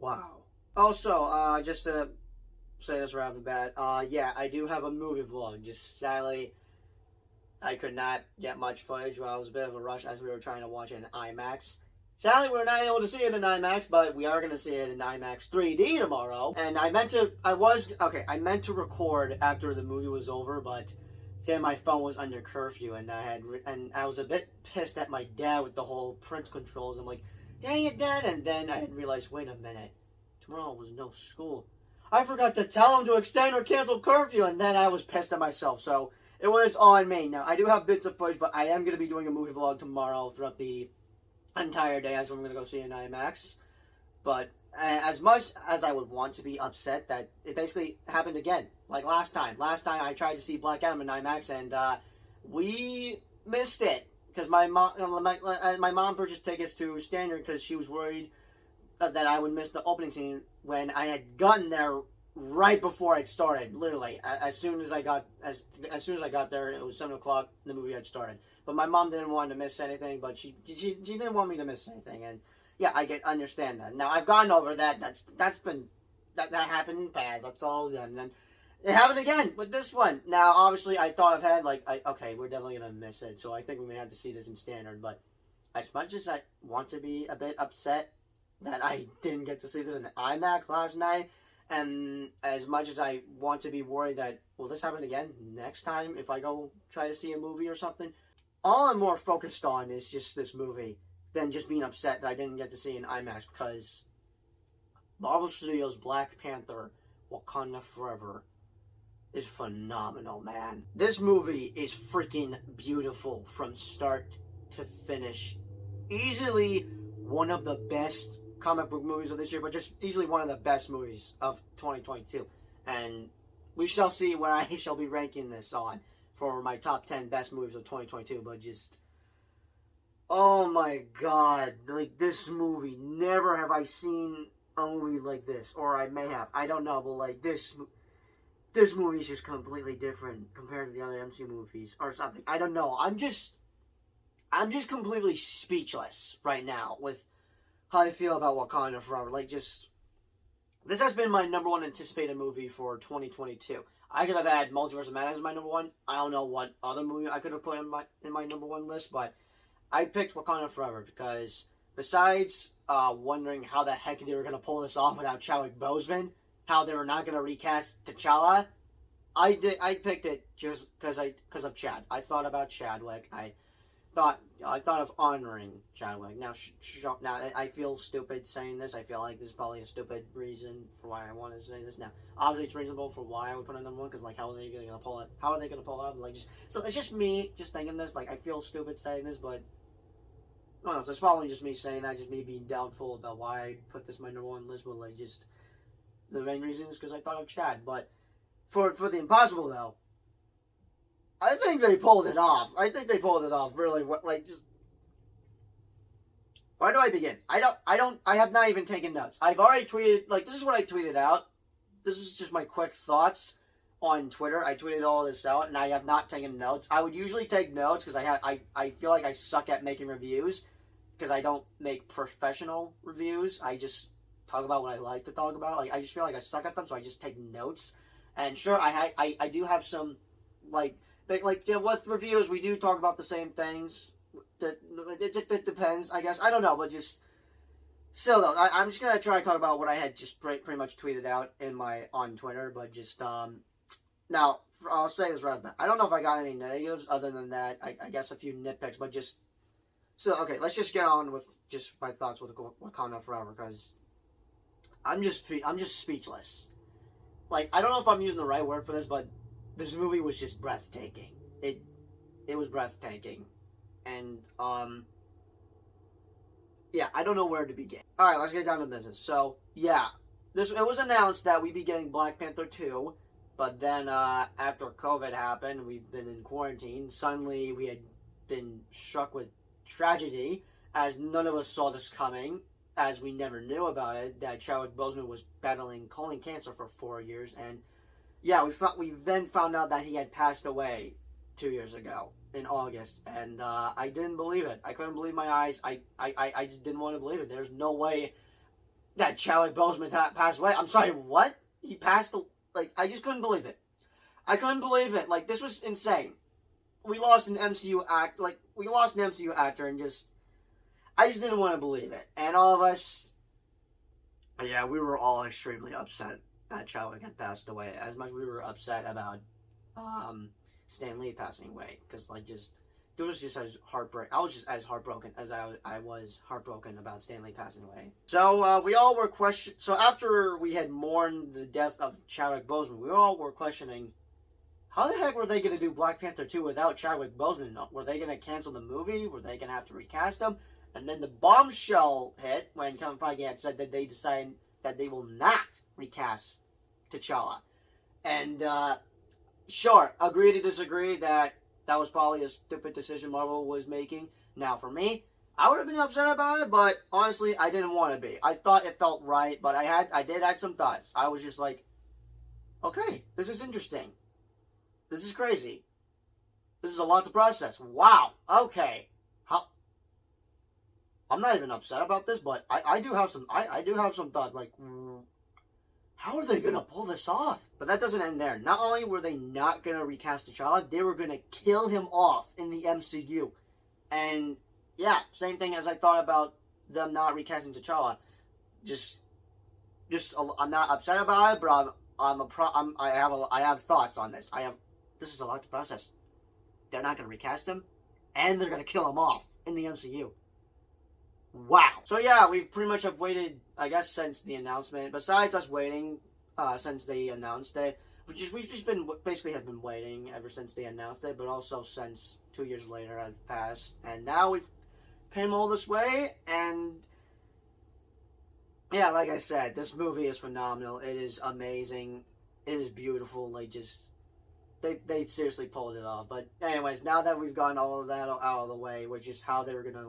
Wow. Also, just to say this right off the bat, yeah, I do have a movie vlog. Just sadly, I could not get much footage while I was a bit of a rush as we were trying to watch it in IMAX. Sadly, we're not able to see it in IMAX, but we are going to see it in IMAX 3D tomorrow. And I meant to record after the movie was over, but then my phone was under curfew, and I was a bit pissed at my dad with the whole print controls. I'm like, dang it, Dad! And then I had realized, wait a minute, tomorrow was no school. I forgot to tell him to extend or cancel curfew, and then I was pissed at myself. So it was on me. Now I do have bits of footage, but I am going to be doing a movie vlog tomorrow throughout the entire day as I'm going to go see in IMAX. But as much as I would want to be upset that it basically happened again, like last time. Last time I tried to see Black Adam in IMAX, and we missed it because my mom purchased tickets to Standard because she was worried that I would miss the opening scene when I had gotten there right before it started. Literally, as soon as I got there, it was 7 o'clock. The movie had started. But my mom didn't want to miss anything. But she didn't want me to miss anything. And yeah, understand that. Now I've gotten over that. That happened in the past. That's all done. And then it happened again with this one. Now obviously I thought ahead. Okay, we're definitely gonna miss it. So I think we may have to see this in Standard. But as much as I want to be a bit upset that I didn't get to see this in IMAX last night, and as much as I want to be worried that, will this happen again next time if I go try to see a movie or something, all I'm more focused on is just this movie than just being upset that I didn't get to see in IMAX, because Marvel Studios' Black Panther, Wakanda Forever is phenomenal, man. This movie is freaking beautiful from start to finish. Easily one of the best comic book movies of this year, but just easily one of the best movies of 2022. And we shall see where I shall be ranking this on for my top 10 best movies of 2022. But just, oh my god, like, this movie, never have I seen a movie like this. Or I may have, I don't know, but like this movie is just completely different compared to the other MCU movies or something. I don't know. I'm just completely speechless right now with how I feel about Wakanda Forever. Like, just, this has been my number one anticipated movie for 2022. I could have had Multiverse of Madness as my number one. I don't know what other movie I could have put in my number one list, but I picked Wakanda Forever because besides wondering how the heck they were going to pull this off without Chadwick Boseman, how they were not going to recast T'Challa, I picked it just because of Chad. I thought about Chadwick. I thought of honoring Chadwick. Now I feel stupid saying this. I feel like this is probably a stupid reason for why I want to say this. Now, obviously, it's reasonable for why I would put it number one, because like, how are they going to pull it? How are they going to pull it up? Like, so it's just me just thinking this. Like, I feel stupid saying this, but no, so it's probably just me saying that, just me being doubtful about why I put this in my number one list. But like, just the main reason is because I thought of Chad. But for the Impossible though, I think they pulled it off. I think they pulled it off really well. Like, just, where do I begin? I have not even taken notes. I've already tweeted, like, this is what I tweeted out. This is just my quick thoughts on Twitter. I tweeted all this out, and I have not taken notes. I would usually take notes, because I feel like I suck at making reviews, because I don't make professional reviews. I just talk about what I like to talk about. Like, I just feel like I suck at them, so I just take notes. And sure, I do have some, like, with reviews, we do talk about the same things. It depends, I guess. I don't know, but just still though, I'm just gonna try to talk about what I had just pretty much tweeted out on Twitter. But just now I'll say this right back. I don't know if I got any negatives other than that. I guess a few nitpicks, but just so okay. Let's just get on with just my thoughts with Wakanda Forever, because I'm just speechless. Like, I don't know if I'm using the right word for this, but this movie was just breathtaking. It was breathtaking. And, yeah, I don't know where to begin. Alright, let's get down to business. So, yeah, it was announced that we'd be getting Black Panther 2, but then, after COVID happened, we've been in quarantine. Suddenly, we had been struck with tragedy, as none of us saw this coming, as we never knew about it, that Chadwick Boseman was battling colon cancer for 4 years, and yeah, we then found out that he had passed away 2 years ago in August, and I didn't believe it. I couldn't believe my eyes. I just didn't want to believe it. There's no way that Chadwick Boseman passed away. I'm sorry, what? He passed, like, I just couldn't believe it. I couldn't believe it. Like, this was insane. We lost an MCU actor, and I just didn't want to believe it. And all of us, yeah, we were all extremely upset that Chadwick had passed away. As much as we were upset about Stan Lee passing away, because it was just as heartbreak. I was just as heartbroken as I was heartbroken about Stan Lee passing away. So we all were So after we had mourned the death of Chadwick Boseman, we all were questioning, how the heck were they going to do Black Panther 2 without Chadwick Boseman? Were they going to cancel the movie? Were they going to have to recast him? And then the bombshell hit when Kevin Feige had said that they decided that they will not recast T'Challa. And sure, agree to disagree that was probably a stupid decision Marvel was making. Now, for me, I would have been upset about it, but honestly, I didn't want to be. I thought it felt right, but I did have some thoughts. I was just like, okay, this is interesting. This is crazy. This is a lot to process. Wow. Okay. I'm not even upset about this, but I do have some thoughts. Like, how are they gonna pull this off? But that doesn't end there. Not only were they not gonna recast T'Challa, they were gonna kill him off in the MCU. And yeah, same thing as I thought about them not recasting T'Challa. I'm not upset about it, but I have thoughts on this. This is a lot to process. They're not gonna recast him, and they're gonna kill him off in the MCU. Wow. So yeah, we pretty much have waited, I guess, since the announcement. Besides us waiting since they announced it, we've just been waiting ever since they announced it, but also since 2 years later had passed, and now we've came all this way. And yeah, like I said, this movie is phenomenal. It is amazing. It is beautiful. Like, just they seriously pulled it off. But anyways, now that we've gotten all of that out of the way, which is how they were gonna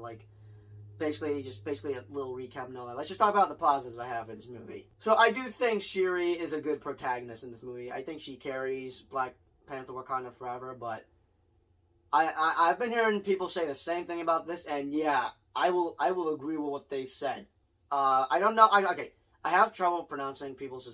basically a little recap and all that. Let's just talk about the positives I have in this movie. So I do think Shiri is a good protagonist in this movie. I think she carries Black Panther Wakanda Forever, but I've been hearing people say the same thing about this, and yeah, I will agree with what they've said. I don't know. I have trouble pronouncing people's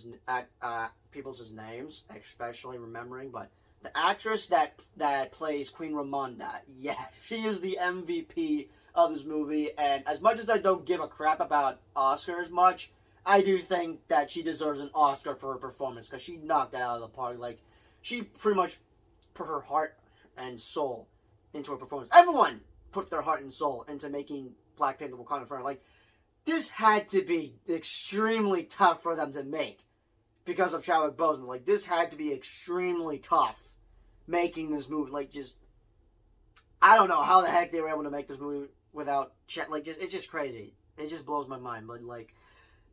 names, especially remembering, but the actress that plays Queen Ramonda, yeah, she is the MVP of this movie, and as much as I don't give a crap about Oscars much, I do think that she deserves an Oscar for her performance, because she knocked it out of the park. Like, she pretty much put her heart and soul into her performance. Everyone put their heart and soul into making Black Panther Wakanda Forever. Like, this had to be extremely tough for them to make because of Chadwick Boseman. Like, this had to be extremely tough making this movie. Like, just, I don't know how the heck they were able to make this movie without it's just crazy. It just blows my mind.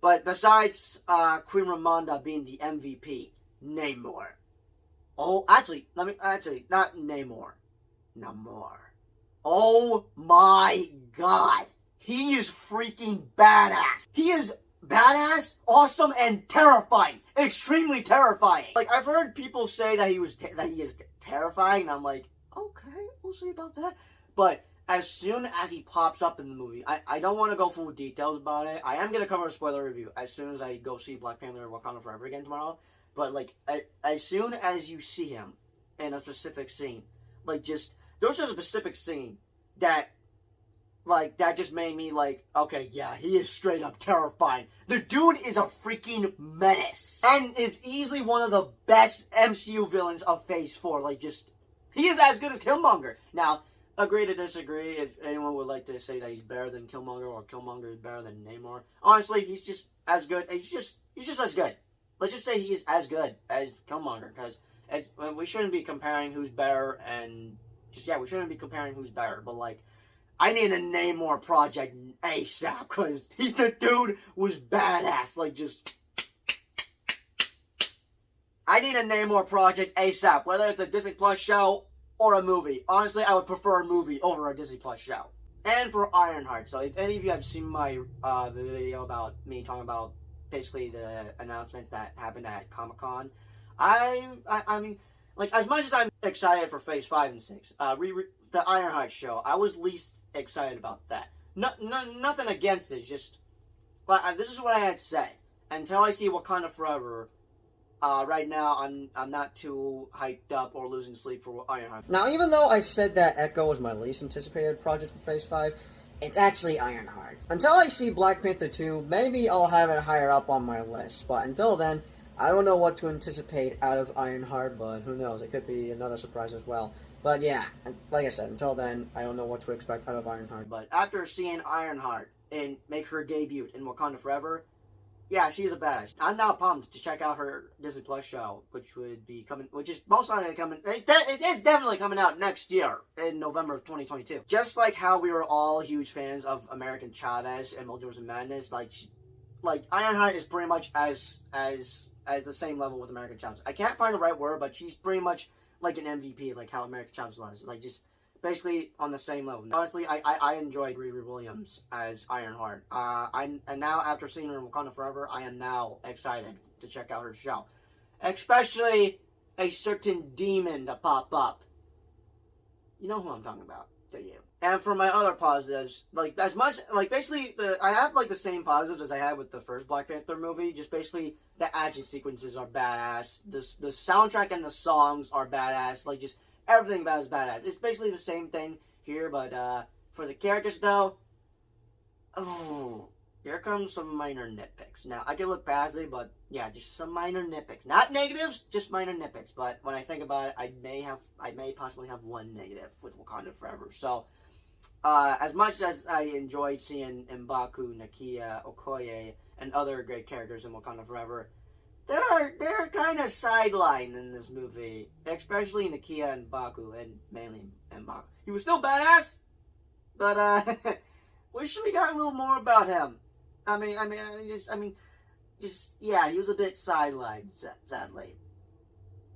But besides Queen Ramonda being the MVP, Namor. Oh, not Namor. Namor. Oh my God, he is freaking badass. He is badass, awesome, and terrifying. Extremely terrifying. Like, I've heard people say that he is terrifying, and I'm like, okay, we'll see about that. But as soon as he pops up in the movie, I don't want to go full details about it. I am going to cover a spoiler review as soon as I go see Black Panther Wakanda Forever again tomorrow. But, like, as soon as you see him in a specific scene, like, just, there's just a specific scene that just made me like, okay, yeah, he is straight up terrifying. The dude is a freaking menace, and is easily one of the best MCU villains of Phase 4. Like, just, he is as good as Killmonger. Now, agree to disagree if anyone would like to say that he's better than Killmonger or Killmonger is better than Namor. Honestly, he's just as good. He's just as good. Let's just say he is as good as Killmonger, because we shouldn't be comparing who's better, and we shouldn't be comparing who's better. But, like, I need a Namor project ASAP, because the dude was badass. Like, just, I need a Namor project ASAP, whether it's a Disney Plus show or a movie. Honestly, I would prefer a movie over a Disney Plus show. And for Ironheart. So if any of you have seen my video about me talking about basically the announcements that happened at Comic-Con, I mean, like, as much as I'm excited for Phase 5 and 6, the Ironheart show, I was least excited about that. Nothing against it, just But this is what I had said. Until I see Wakanda Forever, right now I'm not too hyped up or losing sleep for Ironheart. Now, even though I said that Echo was my least anticipated project for Phase 5, it's actually Ironheart. Until I see Black Panther 2, maybe I'll have it higher up on my list. But until then, I don't know what to anticipate out of Ironheart, but who knows, it could be another surprise as well. But yeah, like I said, until then, I don't know what to expect out of Ironheart. But after seeing Ironheart and make her debut in Wakanda Forever, yeah, she's a badass. I'm now pumped to check out her Disney Plus show, which is most likely coming. It is definitely coming out next year in November of 2022. Just like how we were all huge fans of American Chavez and Multiverse of Madness, like Ironheart is pretty much as the same level with American Chavez. I can't find the right word, but she's pretty much like an MVP, like how American Chavez was. Like just basically on the same level. Honestly, I enjoyed Riri Williams as Ironheart. And now after seeing her in Wakanda Forever, I am now excited to check out her show. Especially a certain demon to pop up. You know who I'm talking about, do you? And for my other positives, I have like the same positives as I had with the first Black Panther movie. Just basically the action sequences are badass. The soundtrack and the songs are badass. Like just everything about it is badass. It's basically the same thing here, but for the characters though, here comes some minor nitpicks. Now I can look past it, but yeah, just some minor nitpicks. Not negatives, just minor nitpicks. But when I think about it, I may possibly have one negative with Wakanda Forever. So, as much as I enjoyed seeing M'Baku, Nakia, Okoye, and other great characters in Wakanda Forever, they're kind of sidelined in this movie, especially Nakia and Baku, and mainly M'Baku. He was still badass, but wish we got a little more about him. Yeah, he was a bit sidelined, sadly.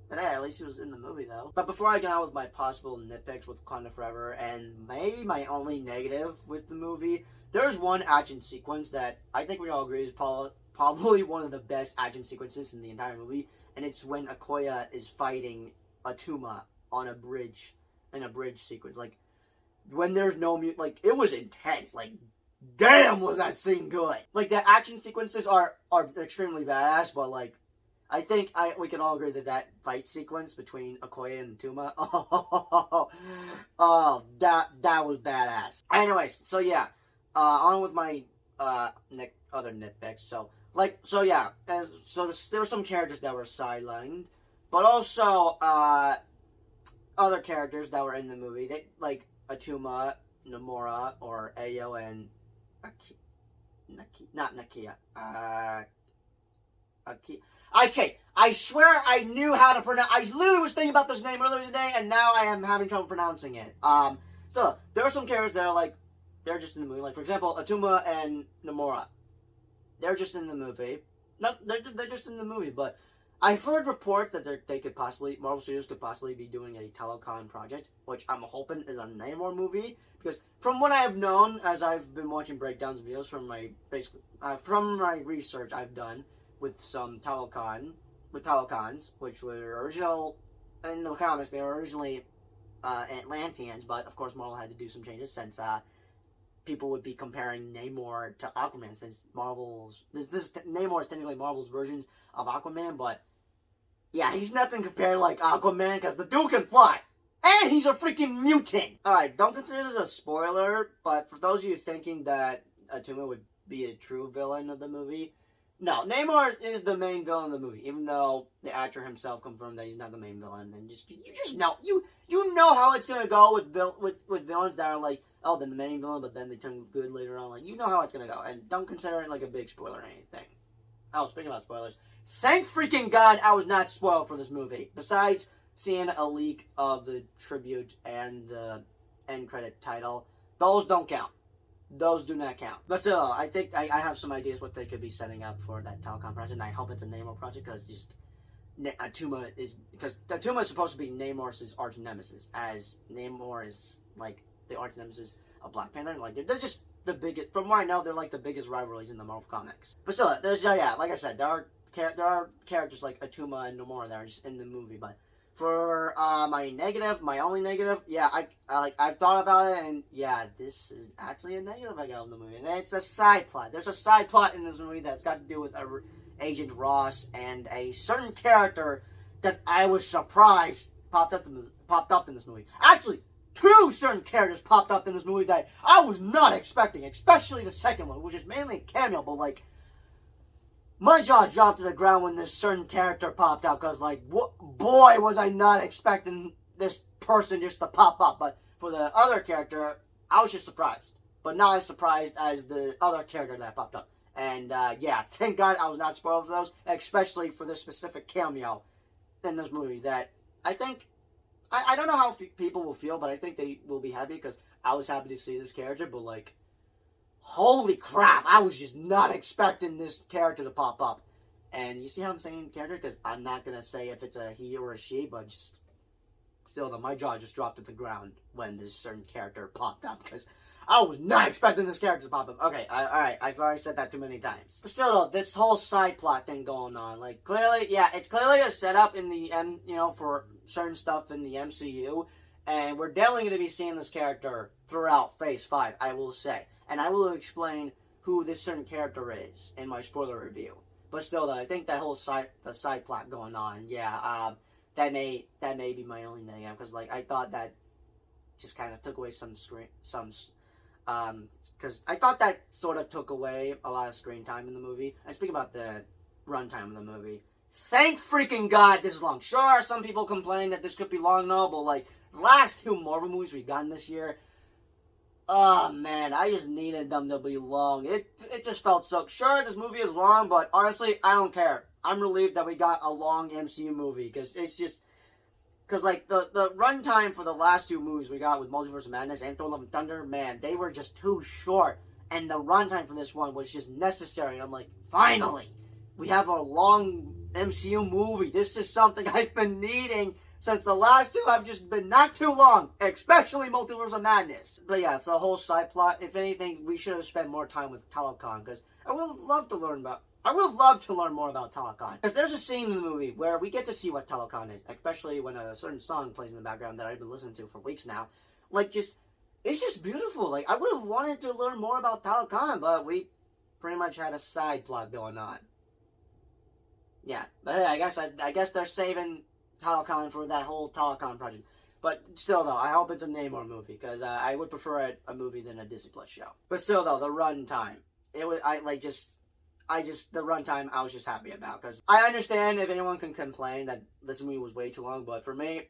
But hey, at least he was in the movie, though. But before I get on with my possible nitpicks with Wakanda Forever, and maybe my only negative with the movie, there's one action sequence that I think we all agree is probably one of the best action sequences in the entire movie, and it's when Okoye is fighting Atuma on a bridge, in a bridge sequence. Like, when there's no mute, like, it was intense. Like, damn, was that scene good. Like, the action sequences are extremely badass, but, like, I think we can all agree that fight sequence between Okoye and Atuma, that was badass. Anyways, so yeah, on with my other nitpicks. So there were some characters that were sidelined, but also other characters that were in the movie. They like Atuma, Namora, or Ayo, and Nakia. Okay, I swear I knew how to pronounce. I literally was thinking about this name earlier today, and now I am having trouble pronouncing it. So there are some characters that are they're just in the movie. Like for example, Atuma and Namora. They're just in the movie. No, they're just in the movie. But I've heard reports that Marvel Studios could possibly be doing a telecon project, which I'm hoping is a Namor movie. Because from what I have known, as I've been watching breakdowns videos from my research I've done with some telecons, which were original in the comics. They were originally Atlanteans, but of course Marvel had to do some changes since people would be comparing Namor to Aquaman, since Namor is technically Marvel's version of Aquaman, but yeah, he's nothing compared like Aquaman, because the dude can fly, and he's a freaking mutant. Alright, don't consider this a spoiler, but for those of you thinking that Atuma would be a true villain of the movie, no, Namor is the main villain of the movie, even though the actor himself confirmed that he's not the main villain. And you know how it's gonna go with villains that are like, oh, they're the main villain, but then they turn good later on. Like, you know how it's gonna go, and don't consider it like a big spoiler or anything. Oh, speaking about spoilers, thank freaking God I was not spoiled for this movie. Besides seeing a leak of the tribute and the end credit title, those don't count. Those do not count. But still, I think I have some ideas what they could be setting up for that telecom project, and I hope it's a Namor project, because Atuma is supposed to be Namor's arch nemesis, as Namor is like the arch nemesis of Black Panther. Like they're just the biggest. From what I know, they're like the biggest rivalries in the Marvel comics. But still, like I said, there are characters like Atuma and Namor that are just in the movie. But For my negative, my only negative, yeah, I've thought about it, and yeah, this is actually a negative I got in the movie, and it's a side plot. There's a side plot in this movie that's got to do with Agent Ross and a certain character that I was surprised popped up in this movie. Actually, two certain characters popped up in this movie that I was not expecting, especially the second one, which is mainly a cameo, but like, my jaw dropped to the ground when this certain character popped out, because, like, boy, was I not expecting this person just to pop up. But for the other character, I was just surprised. But not as surprised as the other character that popped up. And, yeah, thank God I was not spoiled for those, especially for this specific cameo in this movie that I think, I don't know how people will feel, but I think they will be happy, because I was happy to see this character, but, like, holy crap, I was just not expecting this character to pop up. And you see how I'm saying character? Because I'm not going to say if it's a he or a she, but just, still though, my jaw just dropped to the ground when this certain character popped up, because I was not expecting this character to pop up. Okay, alright, I've already said that too many times. But still though, this whole side plot thing going on, like, clearly, yeah, it's clearly a setup in the, for certain stuff in the MCU, and we're definitely going to be seeing this character throughout Phase 5, I will say. And I will explain who this certain character is in my spoiler review. But still, though, I think that whole side plot going on, yeah, that may be my only negative, because like I thought that just kind of took away because I thought that sort of took away a lot of screen time in the movie. I speak about the runtime of the movie. Thank freaking God this is long. Sure, some people complain that this could be long and all, but like the last two Marvel movies we've gotten this year. Oh, man, I just needed them to be long. It just felt so... Sure, this movie is long, but honestly, I don't care. I'm relieved that we got a long MCU movie, because it's just... Because, like, the runtime for the last two movies we got with Multiverse of Madness and Thor: Love and Thunder, man, they were just too short. And the runtime for this one was just necessary. I'm like, finally! We have a long MCU movie. This is something I've been needing since the last two have just been not too long, especially Multiverse of Madness. But yeah, it's a whole side plot. If anything, we should have spent more time with Talokan, because I would have loved to learn more about Talokan. Because there's a scene in the movie where we get to see what Talokan is, especially when a certain song plays in the background that I've been listening to for weeks now. Like, it's just beautiful. Like, I would have wanted to learn more about Talokan, but we pretty much had a side plot going on. Yeah, but hey, I guess they're saving Talokan for that whole Talokan project. But still, though, I hope it's a Namor movie, because I would prefer a movie than a Disney Plus show. But still, though, the runtime, the runtime I was just happy about, because I understand if anyone can complain that this movie was way too long, but for me,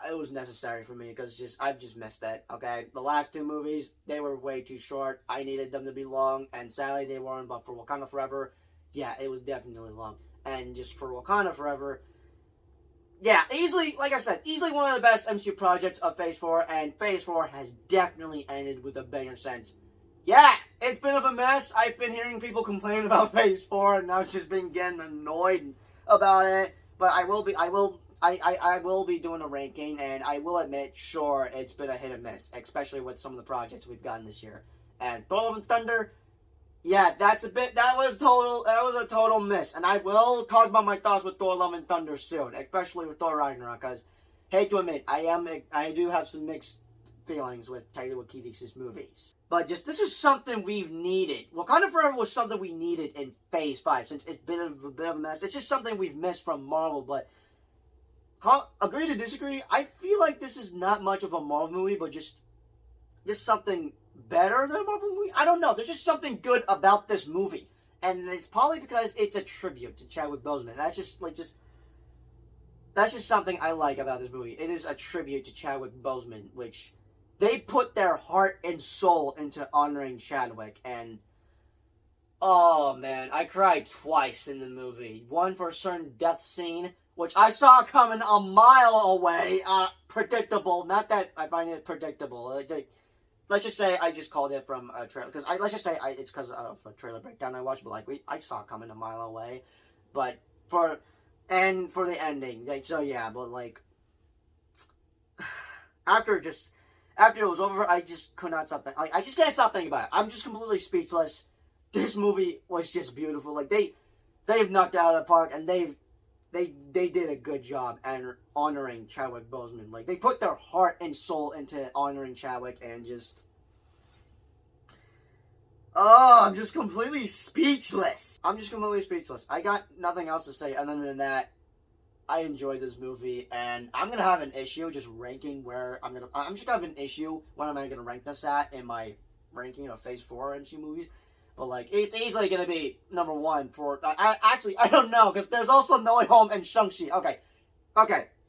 it was necessary for me, because I've just missed it, okay? The last two movies, they were way too short. I needed them to be long, and sadly they weren't, but for Wakanda Forever, yeah, it was definitely long. And just for Wakanda Forever, yeah, easily, like I said, easily one of the best MCU projects of Phase 4, and Phase 4 has definitely ended with a banger sense. Yeah, it's been of a mess. I've been hearing people complain about Phase 4, and I've just been getting annoyed about it. But I will be doing a ranking, and I will admit, sure, it's been a hit and miss, especially with some of the projects we've gotten this year. And Thor: Love and Thunder, yeah, that was a total miss. And I will talk about my thoughts with Thor: Love and Thunder soon, especially with Thor Ragnarok, because, hate to admit, I do have some mixed feelings with Taika Waititi's movies. But this was something we've needed. Wakanda Forever was something we needed in Phase 5, since it's been a bit of a mess. It's just something we've missed from Marvel, but agree to disagree, I feel like this is not much of a Marvel movie, but just something better than a Marvel movie? I don't know. There's just something good about this movie. And it's probably because it's a tribute to Chadwick Boseman. That's just something I like about this movie. It is a tribute to Chadwick Boseman, which they put their heart and soul into honoring Chadwick. And, oh man, I cried twice in the movie. One for a certain death scene, which I saw coming a mile away. Predictable. Not that I find it predictable. Let's just say I just called it from a trailer. Let's just say it's because of a trailer breakdown I watched. But I saw it coming a mile away. But for the ending, so yeah. But after it was over, I just could not stop thinking. I just can't stop thinking about it. I'm just completely speechless. This movie was just beautiful. They've knocked it out of the park, and they've they did a good job and honoring Chadwick Boseman. Like, they put their heart and soul into honoring Chadwick, and just... Oh, I'm just completely speechless. I got nothing else to say other than that. I enjoyed this movie, and I'm gonna have an issue just ranking where I'm just gonna have an issue when am I gonna rank this at in my ranking of Phase 4 MCU movies. But, like, it's easily gonna be number 1 for... I don't know, because there's also No Way Home and Shang-Chi. Okay.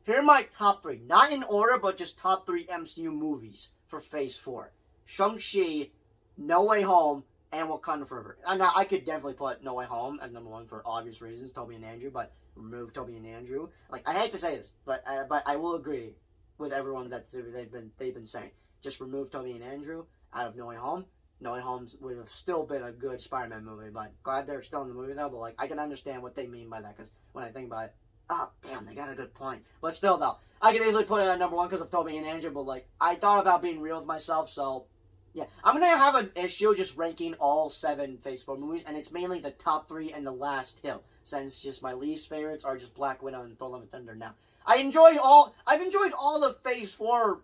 Here are my top 3. Not in order, but just top 3 MCU movies for Phase 4. Shang-Chi, No Way Home, and Wakanda Forever. Now, I could definitely put No Way Home as number 1 for obvious reasons, Tobey and Andrew, but remove Tobey and Andrew. Like, I hate to say this, but I will agree with everyone they've been saying. Just remove Tobey and Andrew out of No Way Home. No Way Home would have still been a good Spider-Man movie, but glad they're still in the movie, though. But, like, I can understand what they mean by that, because when I think about it, oh, damn, they got a good point. But still, though, I could easily put it at number 1 because of Tobey and Andrew, but, like, I thought about being real with myself, so, yeah. I'm going to have an issue just ranking all 7 Phase 4 movies, and it's mainly the top 3 and the last hill, since just my least favorites are just Black Widow and Thor: Love and Thunder now. I've enjoyed all the Phase 4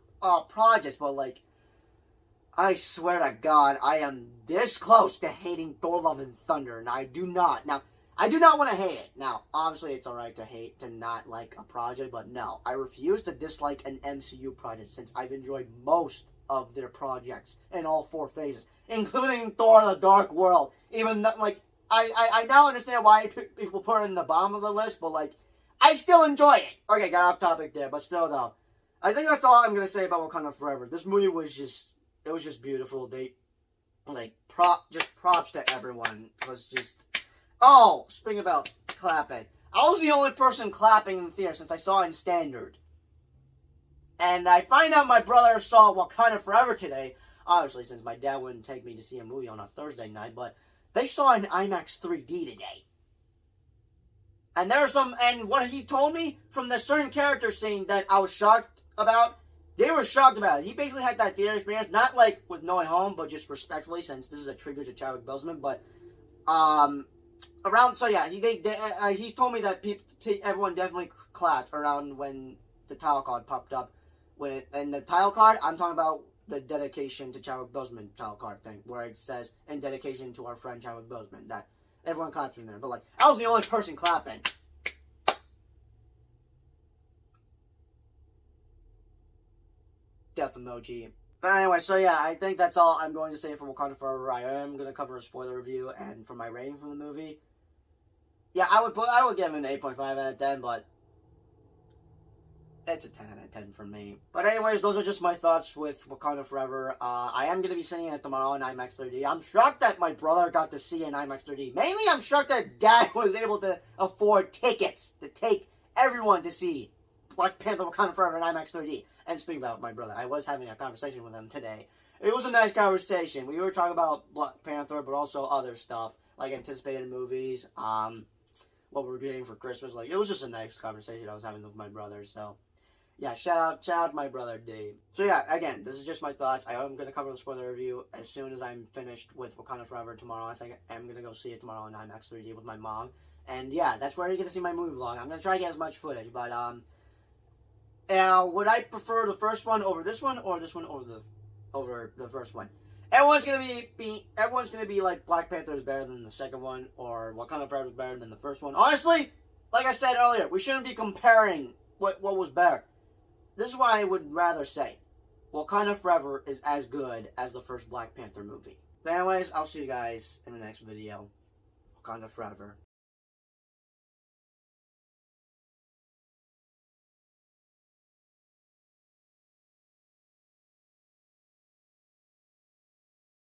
projects, but, like, I swear to God, I am this close to hating Thor: Love and Thunder, and I do not. Now, I do not want to hate it. Now, obviously, it's alright to not like a project, but no. I refuse to dislike an MCU project, since I've enjoyed most of their projects in all 4 phases, including Thor: The Dark World. Even though, like, I now understand why people put it in the bottom of the list, but, like, I still enjoy it. Okay, got off topic there, but still, though. I think that's all I'm going to say about Wakanda Forever. This movie was just... It was just beautiful. They, like, props to everyone. It was just... Oh, speaking about clapping. I was the only person clapping in the theater since I saw it in Standard. And I find out my brother saw Wakanda Forever today. Obviously, since my dad wouldn't take me to see a movie on a Thursday night. But they saw it in IMAX 3D today. And there are some... And what he told me from the certain character scene that I was shocked about... They were shocked about it. He basically had that theater experience, not like with No Way Home, but just respectfully, since this is a tribute to Chadwick Boseman. But he told me that everyone definitely clapped around when the title card popped up. And the title card, I'm talking about the dedication to Chadwick Boseman title card thing, where it says in dedication to our friend Chadwick Boseman. That everyone clapped from there, but, like, I was the only person clapping. Death emoji. But anyway, so yeah, I think that's all I'm going to say for Wakanda Forever. I am going to cover a spoiler review, and for my rating for the movie, yeah, I would give it an 8.5 out of 10, but it's a 10 out of 10 for me. But anyways, those are just my thoughts with Wakanda Forever. I am going to be seeing it tomorrow in IMAX 3D. I'm shocked that my brother got to see it in IMAX 3D. Mainly, I'm shocked that Dad was able to afford tickets to take everyone to see Black Panther Wakanda Forever in IMAX 3D. And speaking about my brother, I was having a conversation with him today. It was a nice conversation. We were talking about Black Panther, but also other stuff, like anticipated movies, what we're getting for Christmas. Like, it was just a nice conversation I was having with my brother. So, yeah, shout out to my brother, Dave. So, yeah, again, this is just my thoughts. I am going to cover the spoiler review as soon as I'm finished with Wakanda Forever tomorrow. I'm going to go see it tomorrow in IMAX 3D with my mom. And, yeah, that's where you're going to see my movie vlog. I'm going to try to get as much footage, but, would I prefer the first one over this one, or this one over the first one? Everyone's gonna be like Black Panther is better than the second one, or Wakanda Forever is better than the first one. Honestly, like I said earlier, we shouldn't be comparing what was better. This is what I would rather say: Wakanda Forever is as good as the first Black Panther movie. But anyways, I'll see you guys in the next video. Wakanda Forever.